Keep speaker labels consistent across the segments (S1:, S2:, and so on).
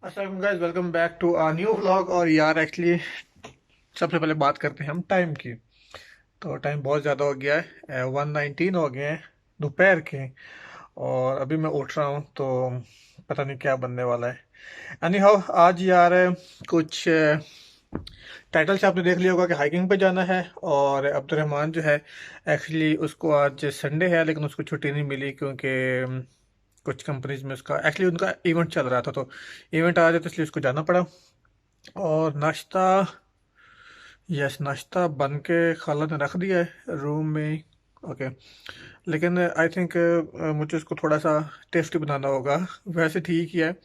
S1: अस्सलाम guys, welcome back to a new vlog. और यार एक्चुअली सबसे पहले बात करते हैं हम टाइम की। तो टाइम बहुत ज़्यादा हो गया है, 1:19 हो गए हैं दोपहर के। और अभी मैं उठ रहा हूँ तो पता नहीं क्या बनने वाला है। एनी हाउ आज यार कुछ टाइटल से आपने देख लिया होगा कि हाइकिंग पे जाना है। और अब्दुलरहमान जो है एक्चुअली उसको आज संडे है लेकिन उसको छुट्टी नहीं मिली क्योंकि कुछ कंपनीज में उसका एक्चुअली उनका इवेंट चल रहा था। तो इवेंट आ जाए तो इसलिए उसको जाना पड़ा। और नाश्ता, यस नाश्ता बन के खाला ने रख दिया है रूम में। ओके, लेकिन आई थिंक मुझे उसको थोड़ा सा टेस्टी बनाना होगा। वैसे ठीक ही है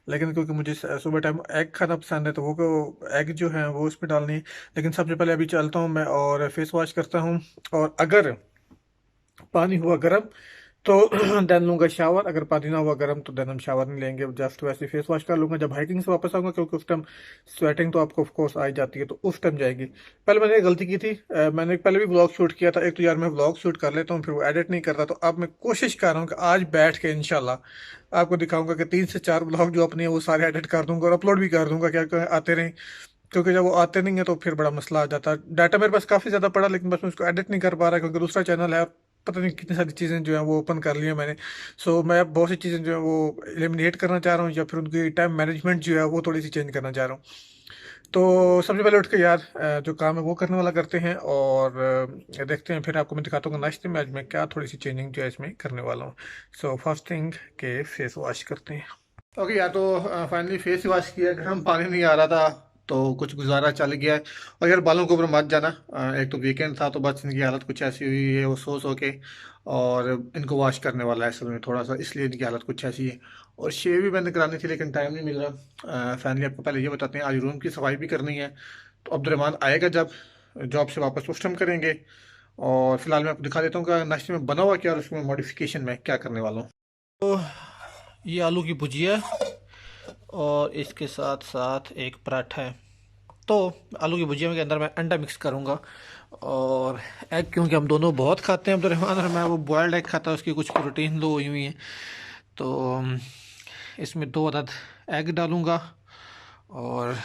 S1: लेकिन क्योंकि मुझे सुबह टाइम एग खाना पसंद है तो वो एग जो है वो उसमें डालनी है। लेकिन सबसे पहले अभी चलता हूँ मैं और फेस वॉश करता हूँ। और अगर पानी हुआ गर्म तो देन लूंगा शावर। अगर पानी ना हुआ गर्म तो देन हम शावर नहीं लेंगे, जस्ट वैसे फेस वॉश कर लूंगा जब हाइकिंग से वापस आऊंगा, क्योंकि उस टाइम स्वेटिंग तो आपको ऑफ कोर्स आ ही जाती है तो उस टाइम जाएगी। पहले मैंने एक गलती की थी, मैंने पहले भी ब्लॉग शूट किया था। एक तो यार मैं ब्लॉग शूट कर लेता हूँ फिर वो एडिट नहीं करता। तो अब मैं कोशिश कर रहा हूँ कि आज बैठ के इंशाल्लाह आपको दिखाऊंगा कि 3 से 4 ब्लॉग जो अपने हैं वो सारे एडिट कर दूंगा और अपलोड भी कर दूंगा, क्या क्या आते रहें। क्योंकि जब वो आते नहीं है तो फिर बड़ा मसला आ जाता है। डाटा मेरे पास काफ़ी ज़्यादा पड़ा लेकिन बस मैं उसको एडिट नहीं कर पा रहा क्योंकि दूसरा चैनल है और पता नहीं कितनी सारी चीज़ें जो है वो ओपन कर ली है मैंने। सो मैं अब बहुत सी चीज़ें जो है वो एलिमिनेट करना चाह रहा हूँ या फिर उनकी टाइम मैनेजमेंट जो है वो थोड़ी सी चेंज करना चाह रहा हूँ। तो सबसे पहले उठ के यार जो काम है वो करने वाला करते हैं और देखते हैं। फिर आपको मैं दिखाता हूँ नाश्ते में आज मैं क्या थोड़ी सी चेंजिंग जो है इसमें करने वाला हूँ। सो फर्स्ट थिंग के फेस वॉश करते हैं। ओके यार, तो फाइनली फेस वॉश किया, गर्म पानी नहीं आ रहा था तो कुछ गुजारा चल गया है। और यार बालों के ऊपर मत जाना, एक तो वीकेंड था तो बस इनकी हालत कुछ ऐसी हुई है वो सो के। और इनको वॉश करने वाला है असल में थोड़ा सा, इसलिए इनकी हालत कुछ ऐसी है। और शेव भी मैंने करानी थी लेकिन टाइम नहीं मिल रहा। फाइनली आपको पहले ये बताते हैं आज रूम की सफाई भी करनी है। तो अब्दुलरहमान आएगा जब जॉब से वापस उस टाइम करेंगे। और फिलहाल मैं आपको दिखा देता हूँ कि नाश्ते में बना हुआ क्या और उसमें मॉडिफिकेशन में क्या करने वाला हूँ। तो ये आलू की भुजिया और इसके साथ साथ एक पराठा है। तो आलू की भुजिया के अंदर मैं अंडा मिक्स करूँगा और एग, क्योंकि हम दोनों बहुत खाते हैं अब्दुलरहमान और मैं, वो बॉयल्ड एग खाता है उसकी कुछ प्रोटीन लो हुई हुई है। तो इसमें 2 अदद एग डालूँगा और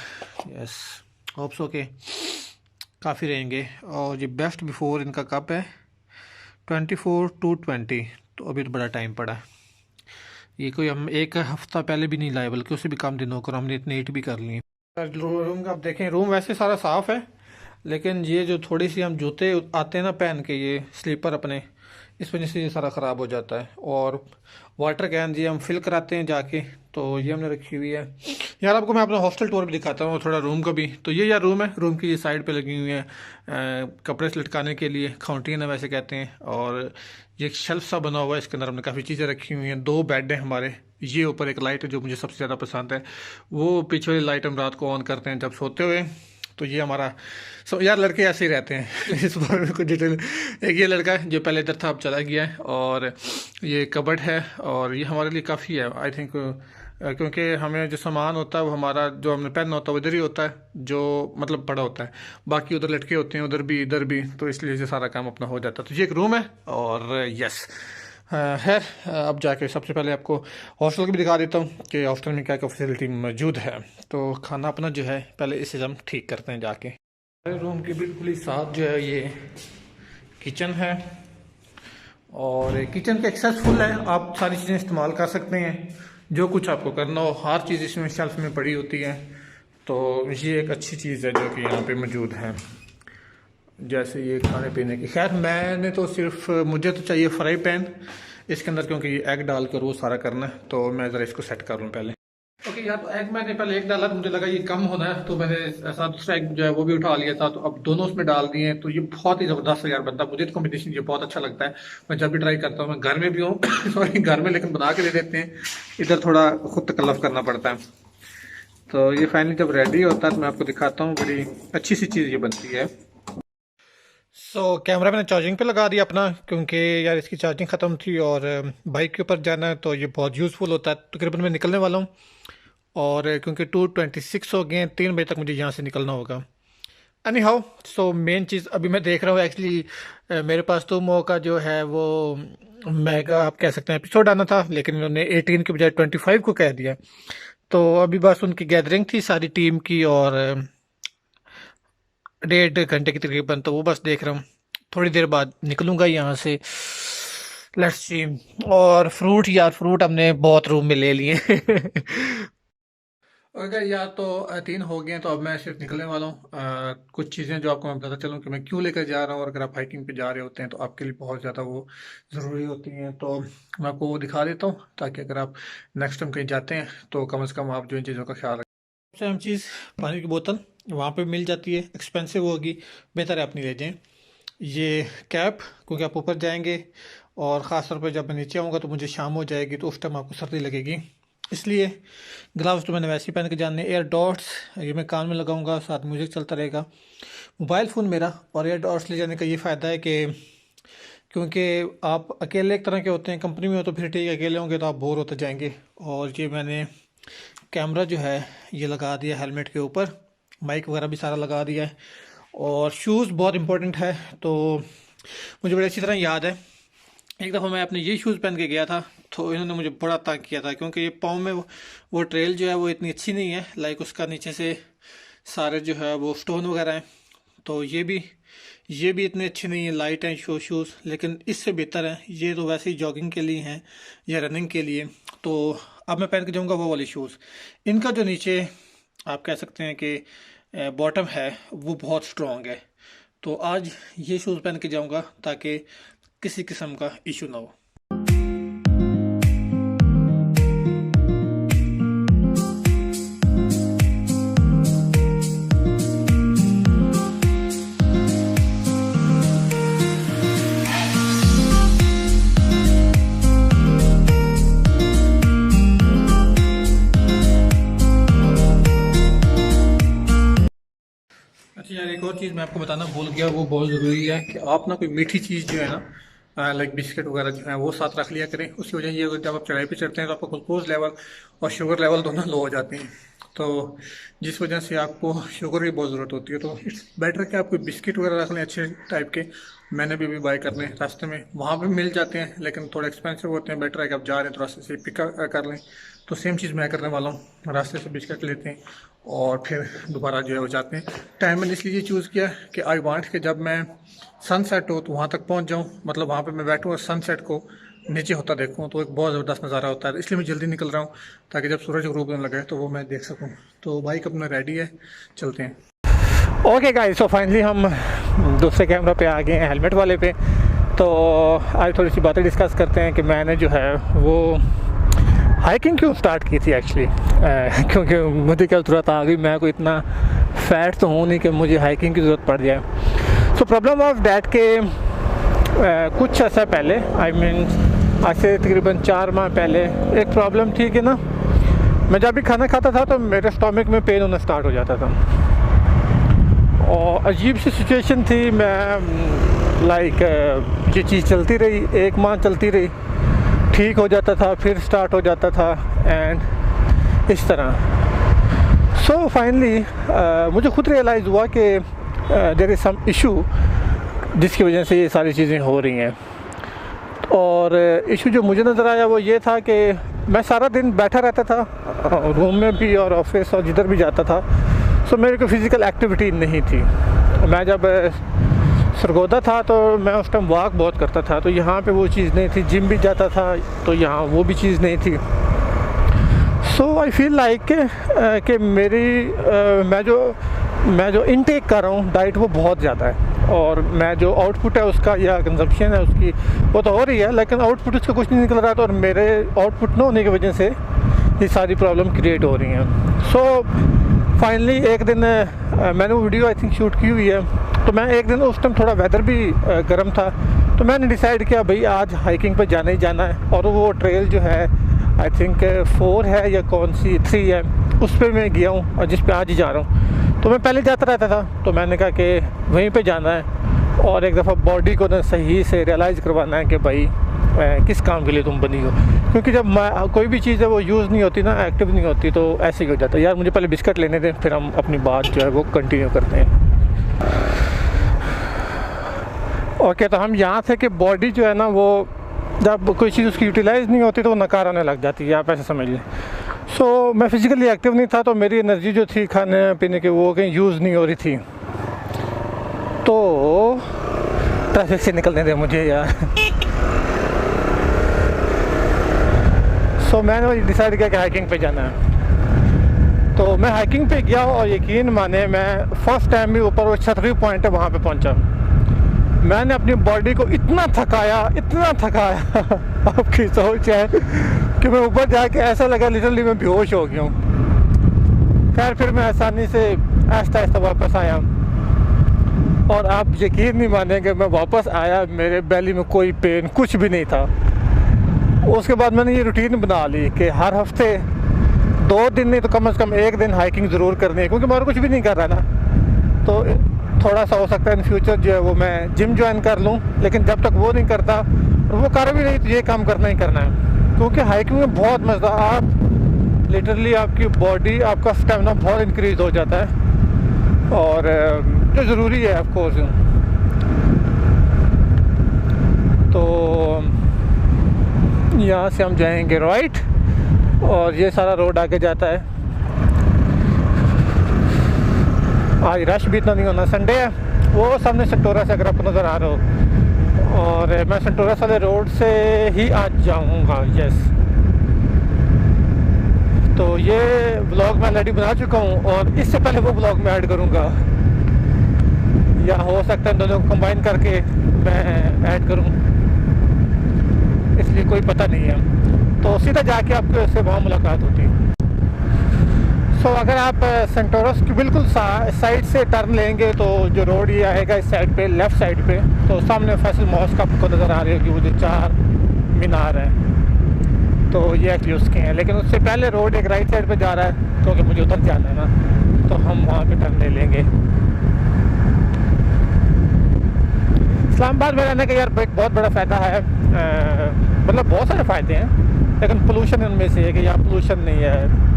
S1: यस होप्स ओके काफ़ी रहेंगे। और ये बेस्ट बिफोर इनका कप है 24 to 20, तो अभी तो बड़ा टाइम पड़ा है। ये कोई हम एक हफ्ता पहले भी नहीं लाए बल्कि उससे भी कम दिनों को हमने इतने ईट भी कर लिए। रूम का आप देखें, रूम वैसे सारा साफ़ है लेकिन ये जो थोड़ी सी हम जूते आते हैं ना पहन के, ये स्लीपर अपने, इस वजह से ये सारा ख़राब हो जाता है। और वाटर कैन जी हम फिल कराते हैं जाके, तो ये हमने रखी हुई है। यार आपको मैं अपना हॉस्टल टूर भी दिखाता हूँ थोड़ा रूम का भी। तो ये यार रूम है, रूम की ये साइड पे लगी हुई है कपड़े से लटकाने के लिए, खाउंटीन है वैसे कहते हैं। और ये एक शेल्फ सा बना हुआ है, इसके अंदर हमने काफ़ी चीज़ें रखी हुई हैं। 2 बेड हैं हमारे, ये ऊपर एक लाइट है जो मुझे सबसे ज़्यादा पसंद है, वो पीछे वाली लाइट हम रात को ऑन करते हैं जब सोते हुए। तो ये हमारा यार लड़के ऐसे ही रहते हैं इस बारे में कुछ डिटेल। एक ये लड़का है जो पहले इधर था अब चला गया है। और ये कबर्ड है और ये हमारे लिए काफ़ी है आई थिंक, क्योंकि हमें जो सामान होता है वो हमारा जो हमने पहनना होता है वो इधर ही होता है, जो मतलब बड़ा होता है। बाकी उधर लटके होते हैं उधर भी इधर भी, तो इसलिए ये सारा काम अपना हो जाता है। तो ये एक रूम है और यस खैर अब जाके सबसे पहले आपको हॉस्टल की भी दिखा देता हूँ कि हॉस्टल में क्या क्या फैसिलिटी मौजूद है। तो खाना अपना जो है पहले इसे हम ठीक करते हैं जाके। रूम के बिल्कुल ही साथ जो है ये किचन है और किचन का एक्सेसफुल है, आप सारी चीज़ें इस्तेमाल कर सकते हैं जो कुछ आपको करना हो, हर चीज़ इसमें शेल्फ में पड़ी होती है। तो ये एक अच्छी चीज़ है जो कि यहाँ पे मौजूद है। जैसे ये खाने पीने की, खैर मैंने तो सिर्फ मुझे तो चाहिए फ्राई पैन इसके अंदर, क्योंकि ये एग डाल कर वो सारा करना है। तो मैं ज़रा इसको सेट कर लूँ पहले। ओके यार, तो एग मैंने पहले एक डाला तो मुझे लगा ये कम होना है तो मैंने ऐसा दूसरा एग जो है वो भी उठा लिया था। तो अब दोनों उसमें डाल दिए हैं। तो ये बहुत ही ज़बरदस्त यार बनता है, मुझे तो कॉम्बिनेशन ये बहुत अच्छा लगता है। मैं जब भी ट्राई करता हूँ, मैं घर में भी हूँ सॉरी घर में, लेकिन बना के दे देते हैं, इधर थोड़ा खुद तकल्लुफ़ करना पड़ता है। तो ये फाइनली जब रेडी होता है तो मैं आपको दिखाता हूँ, बड़ी अच्छी सी चीज़ ये बनती है। कैमरा मैंने चार्जिंग पे लगा दिया अपना, क्योंकि यार इसकी चार्जिंग ख़त्म थी और बाइक के ऊपर जाना है तो ये बहुत यूज़फुल होता है। तकरीबन मैं निकलने वाला हूँ और क्योंकि 2:26 हो गए हैं, 3 बजे तक मुझे यहाँ से निकलना होगा। एनी हाउ, सो मेन चीज़ अभी मैं देख रहा हूँ एक्चुअली, मेरे पास तो मो का जो है वो मेगा आप कह सकते हैं एपिसोड आना था, लेकिन उन्होंने 18 के बजाय 25 को कह दिया। तो अभी बस उनकी गैदरिंग थी सारी टीम की, और 1.5 घंटे की तकरीबन, तो वो बस देख रहा हूँ। थोड़ी देर बाद निकलूंगा यहाँ से, लेट्स सी। और फ्रूट, यार फ्रूट हमने बहुत रूम में ले लिए। अगर यार तो 3 हो गए हैं, तो अब मैं सिर्फ निकलने वाला हूँ। कुछ चीज़ें जो आपको मैं बताता चलूँ कि मैं क्यों लेकर जा रहा हूँ, और अगर आप हाइकिंग पे जा रहे होते हैं तो आपके लिए बहुत ज़्यादा वो ज़रूरी होती हैं, तो मैं आपको वो दिखा देता हूँ, ताकि अगर आप नेक्स्ट टाइम कहीं जाते हैं तो कम से कम आप जो इन चीज़ों का ख्याल रखें। सबसे अहम चीज़, पानी की बोतल वहाँ पे मिल जाती है, एक्सपेंसिव होगी, बेहतर है आप नहीं ले जाएँ। ये कैप, क्योंकि आप ऊपर जाएंगे, और ख़ास तौर पर जब मैं नीचे आऊँगा तो मुझे शाम हो जाएगी, तो उस टाइम आपको सर्दी लगेगी, इसलिए ग्लव्स तो मैंने वैसे ही पहन के जाने। एयर डॉट्स ये मैं कान में लगाऊंगा, साथ म्यूज़िक चलता रहेगा। मोबाइल फ़ोन मेरा, और एयर डॉट्स ले जाने का ये फ़ायदा है कि क्योंकि आप अकेले एक तरह के होते हैं, कंपनी में हो तो फिर ठीक है, अकेले होंगे तो आप बोर होते जाएंगे। और ये मैंने कैमरा जो है ये लगा दिया हेलमेट के ऊपर, माइक वगैरह भी सारा लगा दिया है। और शूज़ बहुत इंपॉर्टेंट है, तो मुझे बड़ी अच्छी तरह याद है, एक दफ़ा मैं अपने ये शूज़ पहन के गया था, तो इन्होंने मुझे बड़ा तंग किया था, क्योंकि ये पाँव में वो ट्रेल जो है वो इतनी अच्छी नहीं है, लाइक उसका नीचे से सारे जो है वो स्टोन वगैरह हैं, तो ये भी इतने अच्छे नहीं है, लाइट हैं शूज़, लेकिन इससे बेहतर है। ये तो वैसे ही जॉगिंग के लिए हैं या रनिंग के लिए, तो अब मैं पहन के जाऊँगा वो वाले शूज़। इनका जो नीचे आप कह सकते हैं कि बॉटम है वो बहुत स्ट्रॉन्ग है, तो आज ये शूज़ पहन के जाऊँगा ताकि किसी किस्म का इशू ना हो। अच्छा यार, एक और चीज़ मैं आपको बताना भूल गया, वो बहुत ज़रूरी है कि आप ना कोई मीठी चीज़ जो है ना, लाइक बिस्किट वगैरह जो है वो साथ रख लिया करें। उसकी वजह ये है कि जब आप चढ़ाई पे चढ़ते हैं तो आपका ग्लूकोज लेवल और शुगर लेवल दोनों लो हो जाते हैं, तो जिस वजह से आपको शुगर की बहुत ज़रूरत होती है। तो इट्स बेटर कि आप कोई बिस्किट वगैरह रख लें अच्छे टाइप के। मैंने भी बाय करने रास्ते में, वहाँ पे मिल जाते हैं लेकिन थोड़े एक्सपेंसिव होते हैं। बेटर है कि आप जा रहे हैं तो रास्ते से पिक कर लें। तो सेम चीज़ मैं करने वाला हूँ, रास्ते से बिस्किट लेते हैं और फिर दोबारा जो है वो जाते हैं। टाइम मैंने इसलिए चूज़ किया कि आई वांट कि जब मैं सनसेट हो तो वहाँ तक पहुँच जाऊँ, मतलब वहाँ पे मैं बैठूँ और सनसेट को नीचे होता देखूँ, तो एक बहुत ज़बरदस्त नज़ारा होता है। इसलिए मैं जल्दी निकल रहा हूँ ताकि जब सूरज ग्रूब होने लगे तो वो मैं देख सकूँ। तो बाइक अपना रेडी है, चलते हैं। ओके गाइस, सो फाइनली हम दूसरे कैमरा पे आ गए हैं, हेलमेट वाले पे। तो आज थोड़ी सी बातें डिस्कस करते हैं कि मैंने जो है वो हाइकिंग क्यों स्टार्ट की थी एक्चुअली। क्योंकि मुझे क्या ज़रूरत आ गई, मैं कोई इतना फैट तो हूँ नहीं कि मुझे हाइकिंग की ज़रूरत पड़ जाए। सो प्रॉब्लम ऑफ डैट के कुछ ऐसा पहले, आई मीन आज से तकरीबन 4 माह पहले एक प्रॉब्लम थी कि ना, मैं जब भी खाना खाता था तो मेरे स्टमक में पेन होना स्टार्ट हो जाता था, और अजीब सी सिचुएशन थी। मैं लाइक ये चीज़ चलती रही, 1 माह चलती रही, ठीक हो जाता था, फिर स्टार्ट हो जाता था, एंड इस तरह। सो फाइनली मुझे खुद रियलाइज़ हुआ कि देयर इज़ सम इशू जिसकी वजह से ये सारी चीज़ें हो रही हैं। और इशू जो मुझे नज़र आया वो ये था कि मैं सारा दिन बैठा रहता था, रूम में भी और ऑफिस और जिधर भी जाता था। सो मेरे को फ़िज़िकल एक्टिविटी नहीं थी। मैं जब सरगोदा था तो मैं उस टाइम वॉक बहुत करता था, तो यहाँ पे वो चीज़ नहीं थी। जिम भी जाता था तो यहाँ वो भी चीज़ नहीं थी। सो आई फील लाइक कि मैं जो इनटेक कर रहा हूँ डाइट वो बहुत ज़्यादा है, और मैं जो आउटपुट है उसका या कंजप्शन है उसकी वो तो हो रही है, लेकिन आउटपुट उसका कुछ नहीं निकल रहा था, और मेरे आउटपुट न होने की वजह से ये सारी प्रॉब्लम क्रिएट हो रही हैं। सो फाइनली एक दिन मैंने वो वीडियो आई थिंक शूट की हुई है, तो मैं एक दिन उस टाइम थोड़ा वेदर भी गर्म था, तो मैंने डिसाइड किया भाई आज हाइकिंग पर जाना ही जाना है। और वो ट्रेल जो है आई थिंक 4 है या कौन सी 3 है, उस पर मैं गया हूँ, और जिस पे आज ही जा रहा हूँ। तो मैं पहले जाता रहता था, तो मैंने कहा कि वहीं पे जाना है, और एक दफ़ा बॉडी को ना सही से रियलाइज़ करवाना है कि भाई किस काम के लिए तुम बनी हो। क्योंकि जब कोई भी चीज़ है वो यूज़ नहीं होती ना, एक्टिव नहीं होती, तो ऐसे ही हो जाता है। यार मुझे पहले बिस्किट लेने दें, फिर हम अपनी बात जो है वो कंटिन्यू करते हैं। ओके, तो हम यहाँ थे कि बॉडी जो है ना वो जब कोई चीज़ उसकी यूटिलाइज़ नहीं होती तो वो नकार आने लग जाती है, आप ऐसे समझ लें। सो मैं फिज़िकली एक्टिव नहीं था, तो मेरी एनर्जी जो थी खाने पीने की वो कहीं यूज़ नहीं हो रही थी। तो ट्रैफिक से निकलने दे मुझे यार। सो मैंने डिसाइड किया कि हाइकिंग पे जाना है। तो मैं हाइकिंग पे गया और यकीन माने मैं फर्स्ट टाइम भी ऊपर वो छतरी पॉइंट है वहाँ पे पहुँचा। मैंने अपनी बॉडी को इतना थकाया आपकी सोच है कि मैं ऊपर जाके ऐसा लगा लिटरली मैं बेहोश हो गया हूँ। खैर फिर मैं आसानी से आहिस्ता आहिस्ता वापस आया और आप यकीन नहीं मानेंगे, मैं वापस आया मेरे बेली में कोई पेन कुछ भी नहीं था। उसके बाद मैंने ये रूटीन बना ली कि हर हफ्ते 2 दिन नहीं तो कम से कम 1 दिन हाइकिंग ज़रूर करनी है, क्योंकि मैं और कुछ भी नहीं कर रहा ना। तो थोड़ा सा हो सकता है इन फ्यूचर जो है वो मैं जिम ज्वाइन कर लूँ, लेकिन जब तक वो नहीं करता और वो कर भी नहीं तो ये काम करना ही करना है, क्योंकि हाइकिंग में बहुत मज़ा। आप लिटरली आपकी बॉडी आपका स्टेमिना बहुत इंक्रीज़ हो जाता है और जो ज़रूरी है ऑफ कोर्स। तो यहाँ से हम जाएंगे राइट और ये सारा रोड आगे जाता है। आज रश भी इतना नहीं होना, संडे है। वो सामने सेंटोरा से अगर आपको नज़र आ रहा हो, और मैं सेंटोरा वाले रोड से ही आज जाऊँगा। यस, तो ये ब्लॉग मैं ऑलरेडी बना चुका हूँ और इससे पहले वो ब्लॉग मैं ऐड करूँगा, या हो सकता है दोनों को कंबाइन करके मैं ऐड करूँ, इसलिए कोई पता नहीं है। तो सीधा जाके आपको इससे वहाँ मुलाकात होती है। सो अगर आप सेंटोरस की बिल्कुल साइड से टर्न लेंगे तो जो रोड ये आएगा इस साइड पे, लेफ़्ट साइड पे, तो सामने फैसल मॉस्क आपको नज़र आ रही होगी, वो जो 4 मीनार है, तो ये एक्चुअली उसके हैं। लेकिन उससे पहले रोड एक राइट साइड पे जा रहा है, क्योंकि मुझे उधर जाना है ना, तो हम वहाँ पे टर्न ले लेंगे। इस्लामाबाद में रहने का यार एक बहुत बड़ा फ़ायदा है, मतलब बहुत सारे फ़ायदे हैं, लेकिन पोल्यूशन उनमें से है कि यहाँ पोल्यूशन नहीं है।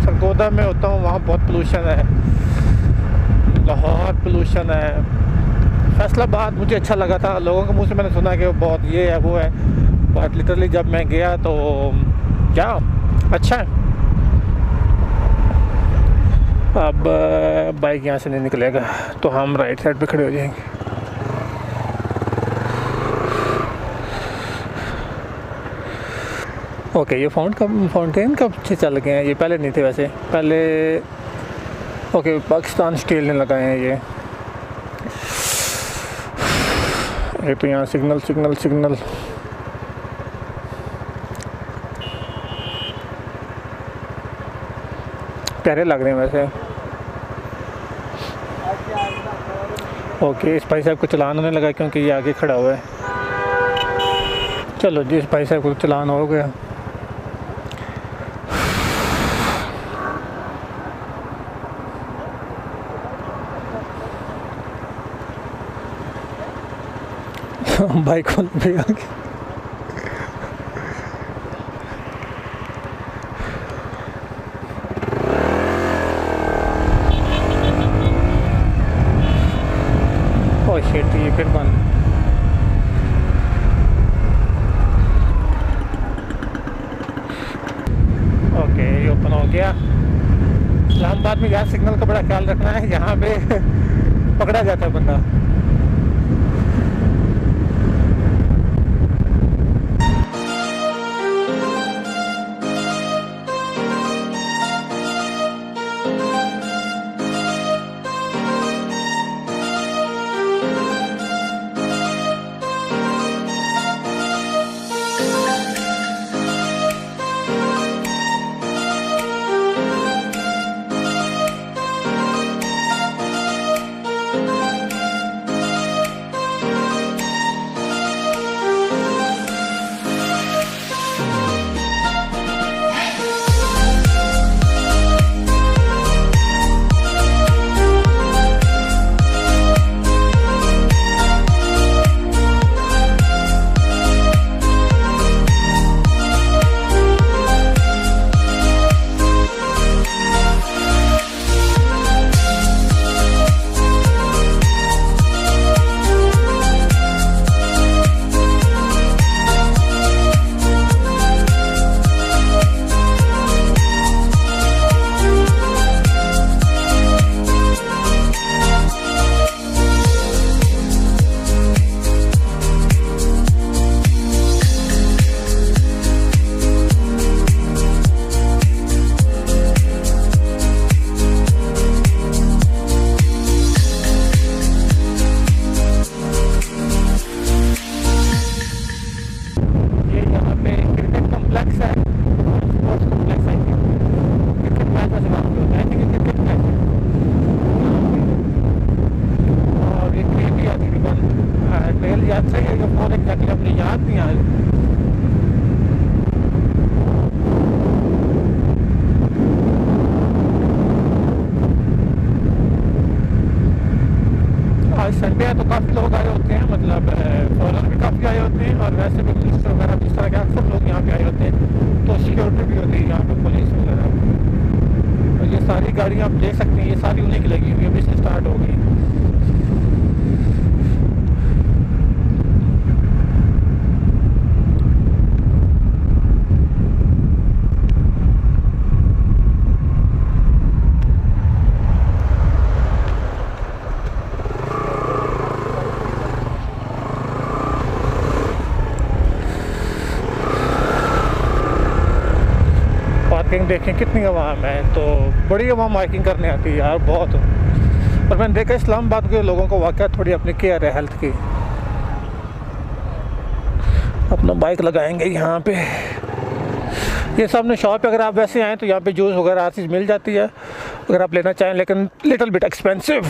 S1: सरगोदा में होता हूँ, वहाँ बहुत पोल्यूशन है, लाहौर पोल्यूशन है। फैसलाबाद मुझे अच्छा लगा था, लोगों के मुंह से मैंने सुना कि वो बहुत ये है वो है, बट लिटरली जब मैं गया तो क्या अच्छा है। अब बाइक यहाँ से नहीं निकलेगा तो हम राइट साइड पे खड़े हो जाएंगे। ओके, ये फाउंटेन कब से चल गए हैं? ये पहले नहीं थे वैसे, पहले ओके पाकिस्तान स्टील ने लगाए हैं ये। एक तो यहाँ सिग्नल प्यारे लग रहे हैं वैसे। ओके, इस भाई साहब को चलान होने लगा क्योंकि ये आगे खड़ा हुआ है। चलो जी, इस भाई साहब को चलान हो गया। बाइक भी आ गई। ओह शिट, ये फिर बंद। ओके, ये ओपन हो गया। इस्लामाबाद में यार सिग्नल का बड़ा ख्याल रखना है, यहाँ पे पकड़ा जाता है बंदा। आज। आज संडे है तो काफ़ी लोग आए होते हैं, मतलब फॉलोअर भी काफ़ी आए होते हैं, और वैसे भी मिनिस्टर वगैरह भी इस तरह के अक्सर लोग यहाँ पे आए होते हैं, तो सिक्योरिटी भी होती है यहाँ पे, पुलिस वगैरह। और ये सारी गाड़ियाँ आप देख सकते हैं, ये सारी उन्हीं की लगी हुई है, अभी से स्टार्ट हो गई। मार्किंग देखें कितनी आवाम है, तो बड़ी आवाम मार्किंग करने आती है यार, बहुत। और मैंने देखा इस्लामाबाद के लोगों को वाकई थोड़ी अपनी केयर है हेल्थ की। अपना बाइक लगाएंगे यहाँ पे। ये सामने शॉप है, अगर आप वैसे आएँ तो यहाँ पे जूस वगैरह हर चीज़ मिल जाती है अगर आप लेना चाहें, लेकिन लिटिल बिट एक्सपेंसिव।